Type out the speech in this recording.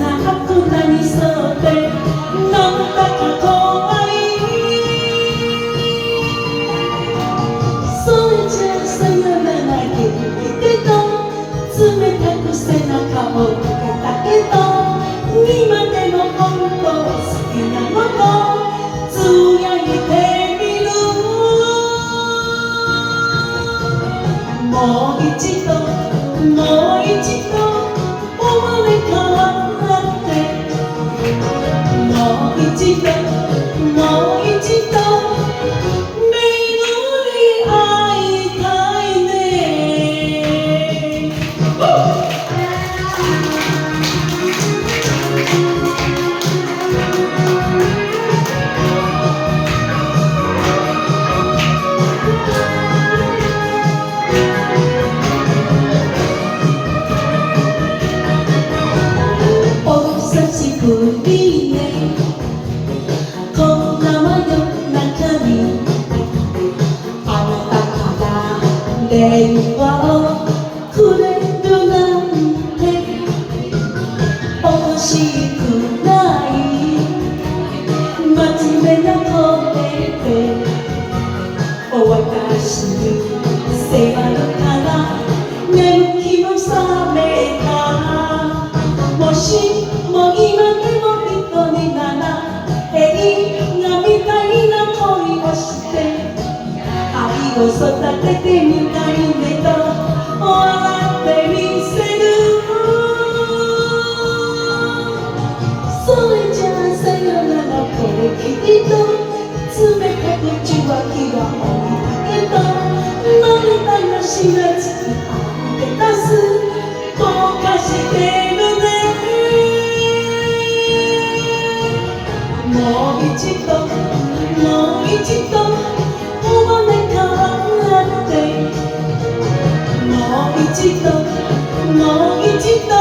な箱に沿ってなんだか怖い。それじゃあさよなら言ってと冷たく背中を向けたけど、今でも本当は好きなのとつやいてみる。もう一度もう一度生まれ変わってもう一度もう一度巡り会いたいね。お久しぶりね、こんな真夜中にあなたから電話をくれるなんて。おかしくない真面目な声で私に迫るから眠気も覚めた。もしも今でも一人なら映画みたいな恋をして愛を育ててみたいねと笑ってみせる。それじゃあさよならこれきっと冷たく受話器は置いたけど、涙がしがつきあって出すどうかしてるね。もう一度もう一度生まれ変わってもう一度もう一度